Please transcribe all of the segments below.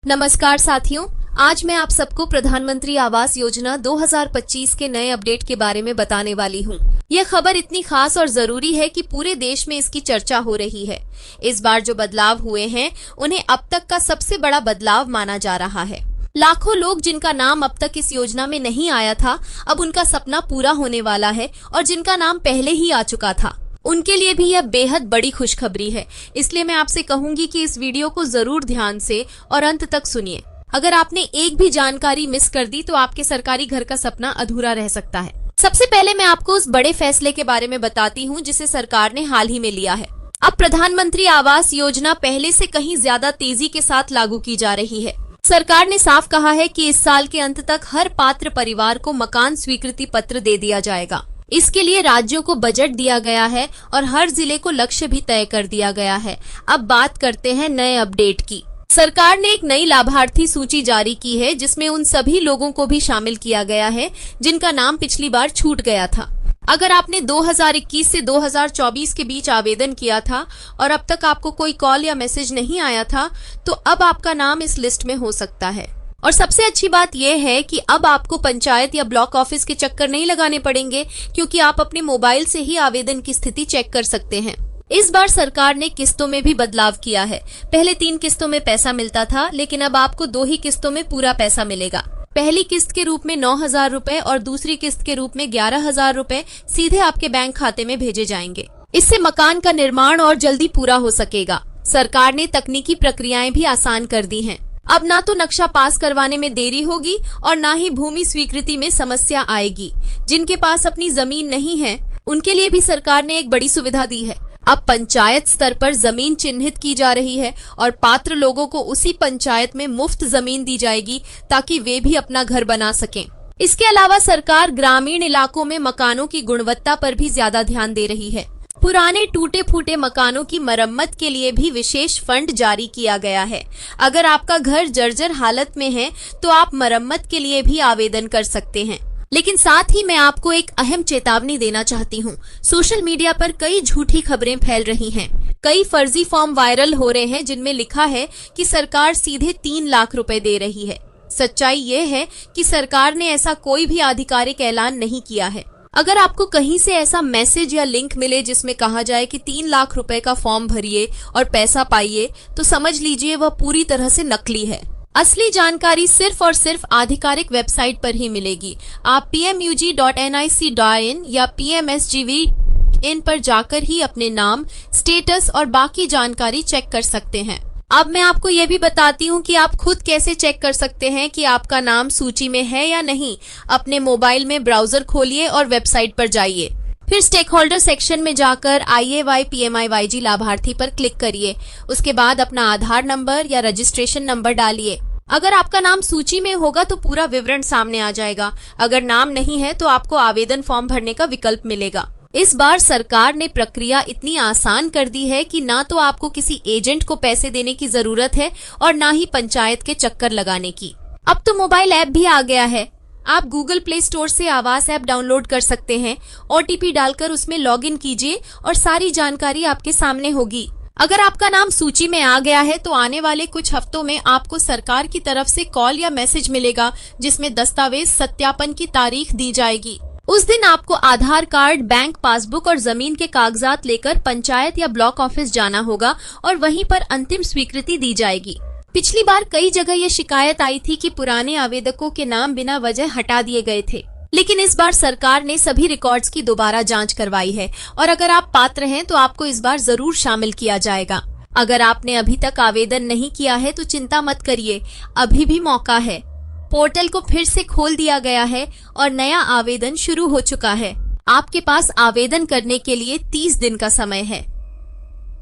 नमस्कार साथियों, आज मैं आप सबको प्रधानमंत्री आवास योजना 2025 के नए अपडेट के बारे में बताने वाली हूँ। यह खबर इतनी खास और जरूरी है कि पूरे देश में इसकी चर्चा हो रही है। इस बार जो बदलाव हुए हैं उन्हें अब तक का सबसे बड़ा बदलाव माना जा रहा है। लाखों लोग जिनका नाम अब तक इस योजना में नहीं आया था, अब उनका सपना पूरा होने वाला है और जिनका नाम पहले ही आ चुका था उनके लिए भी यह बेहद बड़ी खुशखबरी है। इसलिए मैं आपसे कहूंगी कि इस वीडियो को जरूर ध्यान से और अंत तक सुनिए। अगर आपने एक भी जानकारी मिस कर दी तो आपके सरकारी घर का सपना अधूरा रह सकता है। सबसे पहले मैं आपको उस बड़े फैसले के बारे में बताती हूँ जिसे सरकार ने हाल ही में लिया है। अब प्रधानमंत्री आवास योजना पहले से कहीं ज्यादा तेजी के साथ लागू की जा रही है। सरकार ने साफ कहा है कि इस साल के अंत तक हर पात्र परिवार को मकान स्वीकृति पत्र दे दिया जाएगा। इसके लिए राज्यों को बजट दिया गया है और हर जिले को लक्ष्य भी तय कर दिया गया है। अब बात करते हैं नए अपडेट की। सरकार ने एक नई लाभार्थी सूची जारी की है जिसमें उन सभी लोगों को भी शामिल किया गया है जिनका नाम पिछली बार छूट गया था। अगर आपने 2021 से 2024 के बीच आवेदन किया था और अब तक आपको कोई कॉल या मैसेज नहीं आया था तो अब आपका नाम इस लिस्ट में हो सकता है। और सबसे अच्छी बात यह है कि अब आपको पंचायत या ब्लॉक ऑफिस के चक्कर नहीं लगाने पड़ेंगे, क्योंकि आप अपने मोबाइल से ही आवेदन की स्थिति चेक कर सकते हैं। इस बार सरकार ने किस्तों में भी बदलाव किया है। पहले 3 किस्तों में पैसा मिलता था, लेकिन अब आपको 2 ही किस्तों में पूरा पैसा मिलेगा। पहली किस्त के रूप में 9,000 रूपए और दूसरी किस्त के रूप में 11,000 रूपए सीधे आपके बैंक खाते में भेजे जाएंगे। इससे मकान का निर्माण और जल्दी पूरा हो सकेगा। सरकार ने तकनीकी प्रक्रियाएं भी आसान कर दी हैं। अब ना तो नक्शा पास करवाने में देरी होगी और ना ही भूमि स्वीकृति में समस्या आएगी। जिनके पास अपनी जमीन नहीं है उनके लिए भी सरकार ने एक बड़ी सुविधा दी है। अब पंचायत स्तर पर जमीन चिन्हित की जा रही है और पात्र लोगों को उसी पंचायत में मुफ्त जमीन दी जाएगी ताकि वे भी अपना घर बना सकें। इसके अलावा सरकार ग्रामीण इलाकों में मकानों की गुणवत्ता पर भी ज्यादा ध्यान दे रही है। पुराने टूटे फूटे मकानों की मरम्मत के लिए भी विशेष फंड जारी किया गया है। अगर आपका घर जर्जर हालत में है तो आप मरम्मत के लिए भी आवेदन कर सकते हैं। लेकिन साथ ही मैं आपको एक अहम चेतावनी देना चाहती हूँ। सोशल मीडिया पर कई झूठी खबरें फैल रही हैं। कई फर्जी फॉर्म वायरल हो रहे हैं जिनमें लिखा है कि सरकार सीधे 3 लाख रुपए दे रही है। सच्चाई ये है कि सरकार ने ऐसा कोई भी आधिकारिक ऐलान नहीं किया है। अगर आपको कहीं से ऐसा मैसेज या लिंक मिले जिसमें कहा जाए कि 3 लाख रुपए का फॉर्म भरिए और पैसा पाइए, तो समझ लीजिए वह पूरी तरह से नकली है। असली जानकारी सिर्फ और सिर्फ आधिकारिक वेबसाइट पर ही मिलेगी। आप pmug.nic.in या pmsgv.in पर जाकर ही अपने नाम, स्टेटस और बाकी जानकारी चेक कर सकते हैं। अब मैं आपको यह भी बताती हूँ कि आप खुद कैसे चेक कर सकते हैं कि आपका नाम सूची में है या नहीं। अपने मोबाइल में ब्राउजर खोलिए और वेबसाइट पर जाइए। फिर स्टेक होल्डर सेक्शन में जाकर IAY/PMIYG लाभार्थी पर क्लिक करिए। उसके बाद अपना आधार नंबर या रजिस्ट्रेशन नंबर डालिए। अगर आपका नाम सूची में होगा तो पूरा विवरण सामने आ जाएगा। अगर नाम नहीं है तो आपको आवेदन फॉर्म भरने का विकल्प मिलेगा। इस बार सरकार ने प्रक्रिया इतनी आसान कर दी है कि ना तो आपको किसी एजेंट को पैसे देने की जरूरत है और ना ही पंचायत के चक्कर लगाने की। अब तो मोबाइल ऐप भी आ गया है। आप गूगल प्ले स्टोर से आवास ऐप डाउनलोड कर सकते हैं। OTP डालकर उसमें लॉगिन कीजिए और सारी जानकारी आपके सामने होगी। अगर आपका नाम सूची में आ गया है तो आने वाले कुछ हफ्तों में आपको सरकार की तरफ से कॉल या मैसेज मिलेगा जिसमें दस्तावेज सत्यापन की तारीख दी जाएगी। उस दिन आपको आधार कार्ड, बैंक पासबुक और जमीन के कागजात लेकर पंचायत या ब्लॉक ऑफिस जाना होगा और वहीं पर अंतिम स्वीकृति दी जाएगी। पिछली बार कई जगह ये शिकायत आई थी कि पुराने आवेदकों के नाम बिना वजह हटा दिए गए थे, लेकिन इस बार सरकार ने सभी रिकॉर्ड्स की दोबारा जांच करवाई है और अगर आप पात्र हैं तो आपको इस बार जरूर शामिल किया जाएगा। अगर आपने अभी तक आवेदन नहीं किया है तो चिंता मत करिए, अभी भी मौका है। पोर्टल को फिर से खोल दिया गया है और नया आवेदन शुरू हो चुका है। आपके पास आवेदन करने के लिए 30 दिन का समय है।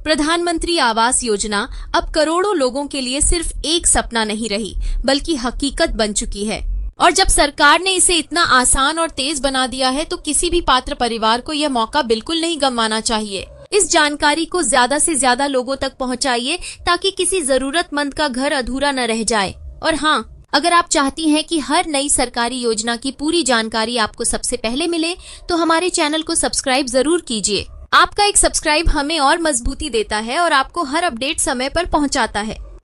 प्रधानमंत्री आवास योजना अब करोड़ों लोगों के लिए सिर्फ एक सपना नहीं रही, बल्कि हकीकत बन चुकी है। और जब सरकार ने इसे इतना आसान और तेज बना दिया है तो किसी भी पात्र परिवार को यह मौका बिल्कुल नहीं गंवाना चाहिए। इस जानकारी को ज्यादा से ज्यादा लोगों तक पहुंचाइए ताकि किसी जरूरतमंद का घर अधूरा न रह जाए। और हाँ, अगर आप चाहती हैं कि हर नई सरकारी योजना की पूरी जानकारी आपको सबसे पहले मिले तो हमारे चैनल को सब्सक्राइब जरूर कीजिए। आपका एक सब्सक्राइब हमें और मजबूती देता है और आपको हर अपडेट समय पर पहुंचाता है।